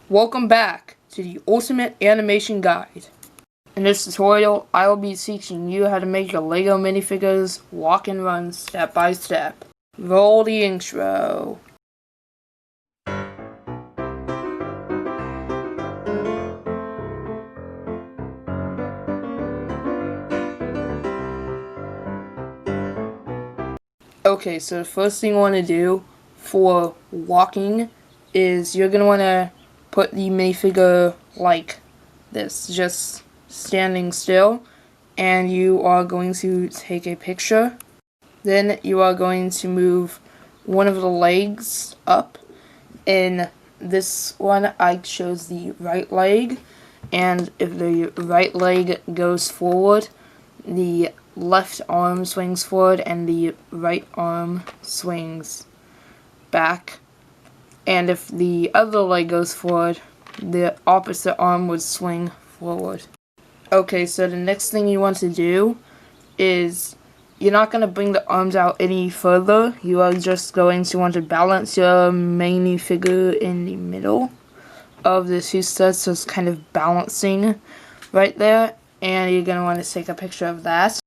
Welcome back to the Ultimate Animation Guide. In this tutorial, I will be teaching you how to make your LEGO minifigures walk and run step by step. Roll the intro. Okay, so the first thing you want to do for walking is you're going to want to put the minifigure like this, just standing still, and you are going to take a picture. Then you are going to move one of the legs up. In this one, I chose the right leg, and if the right leg goes forward, the left arm swings forward and the right arm swings back. And if the other leg goes forward, the opposite arm would swing forward. Okay, so the next thing you want to do is you're not going to bring the arms out any further. You are just going to want to balance your minifigure in the middle of the two studs, so it's kind of balancing right there. And you're going to want to take a picture of that.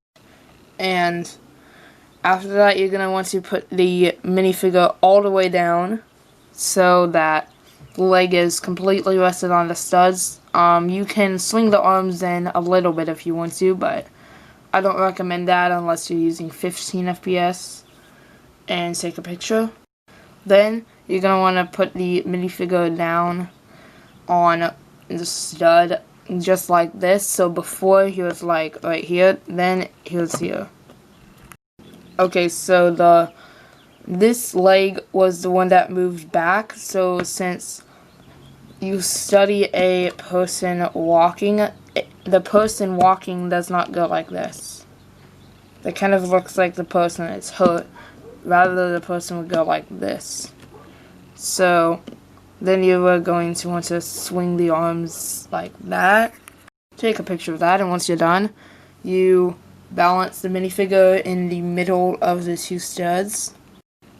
And after that, you're going to want to put the minifigure all the way down so that the leg is completely rested on the studs. You can swing the arms in a little bit if you want to, but I don't recommend that unless you're using 15 FPS. And take a picture. Then you're going to want to put the minifigure down on the stud just like this. So before he was like right here, then he was here. Okay, so this leg was the one that moved back. So since you study a person walking, the person walking does not go like this. It kind of looks like the person is hurt, rather the person would go like this. So then you are going to want to swing the arms like that. Take a picture of that, and once you're done, you balance the minifigure in the middle of the two studs.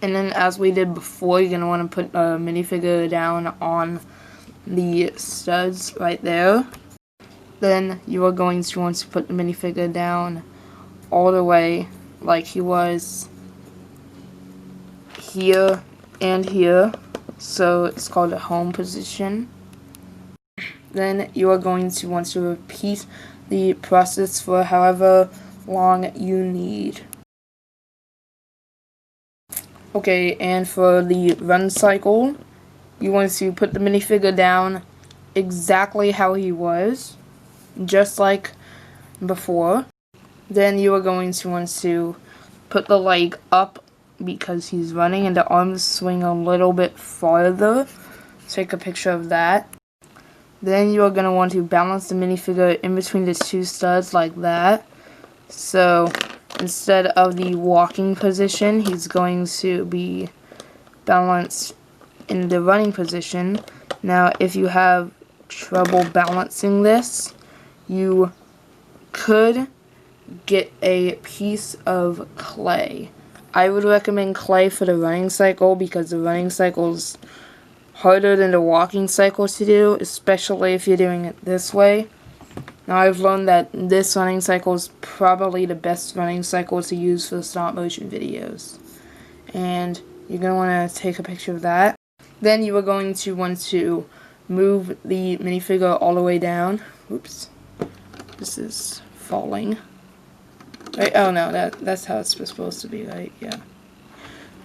And then as we did before, you're going to want to put a minifigure down on the studs right there. Then you are going to want to put the minifigure down all the way like he was here and here. So it's called a home position. Then you are going to want to repeat the process for however long you need. Okay, and for the run cycle, you want to put the minifigure down exactly how he was, just like before. Then you are going to want to put the leg up because he's running, and the arms swing a little bit farther. Take a picture of that. Then you are going to want to balance the minifigure in between the two studs like that. So instead of the walking position, he's going to be balanced in the running position. Now, if you have trouble balancing this, you could get a piece of clay. I would recommend clay for the running cycle because the running cycle is harder than the walking cycle to do, especially if you're doing it this way. Now, I've learned that this running cycle is probably the best running cycle to use for stop motion videos. And you're going to want to take a picture of that. Then you are going to want to move the minifigure all the way down. Oops. This is falling. Right? Oh no, that's how it's supposed to be, right? Yeah.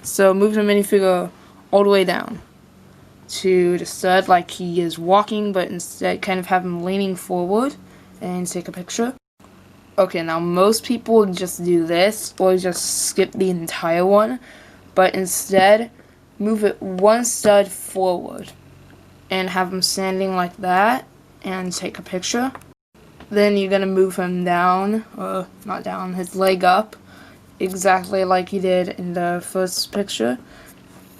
So move the minifigure all the way down to the stud like he is walking, but instead kind of have him leaning forward, and take a picture. Okay, now most people just do this or just skip the entire one, but instead move it one stud forward and have him standing like that and take a picture. Then you're going to move him down, or not down, his leg up, exactly like you did in the first picture.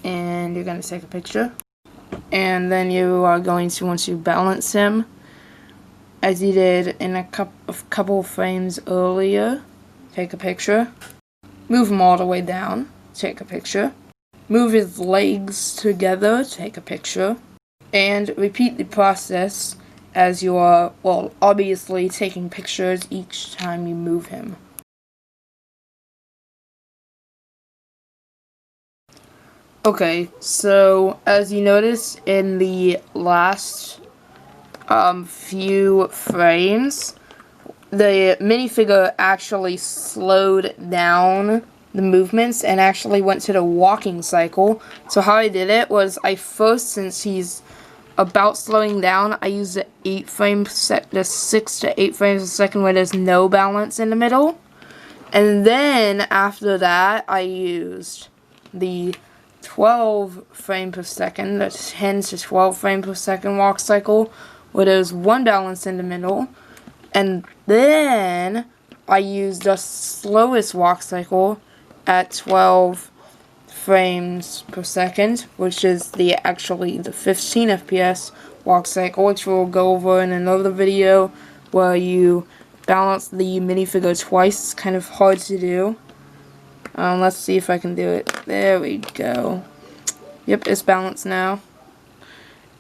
And you're going to take a picture. And then you are going to want to balance him as you did in a couple frames earlier. Take a picture. Move him all the way down. Take a picture. Move his legs together. Take a picture. And repeat the process as you are, well, obviously taking pictures each time you move him. Okay, so as you notice in the last few frames, the minifigure actually slowed down the movements and actually went to the walking cycle. So how I did it was since he's about slowing down, I used the 6 to 8 frames a second where there's no balance in the middle. And then after that, I used the 12 frame per second, the 10 to 12 frame per second walk cycle where there's one balance in the middle. And then I used the slowest walk cycle at 12 frames per second, which is actually the 15 FPS walk cycle, which we'll go over in another video where you balance the minifigure twice. It's kind of hard to do. Let's see if I can do it. There we go. Yep, it's balanced now.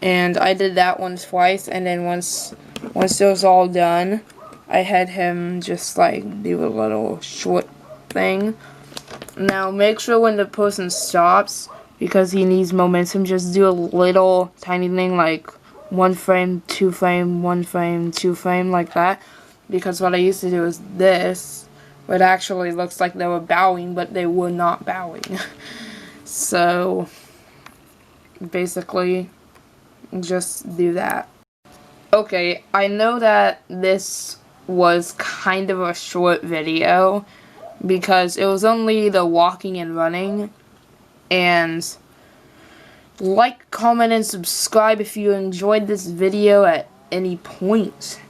And I did that one twice, and then once it was all done, I had him just like do a little short thing. Now make sure when the person stops, because he needs momentum, just do a little tiny thing like 1 frame, 2 frame, 1 frame, 2 frame, like that. Because what I used to do is this, where it actually looks like they were bowing, but they were not bowing. So basically, just do that. Okay, I know that this was kind of a short video because it was only the walking and running. And like, comment, and subscribe if you enjoyed this video at any point.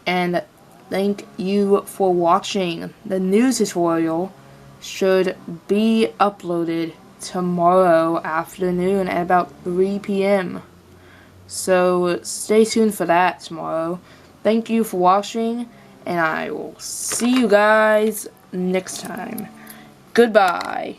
And thank you for watching. The new tutorial should be uploaded tomorrow afternoon at about 3 p.m. So stay tuned for that tomorrow. Thank you for watching, and I will see you guys next time. Goodbye.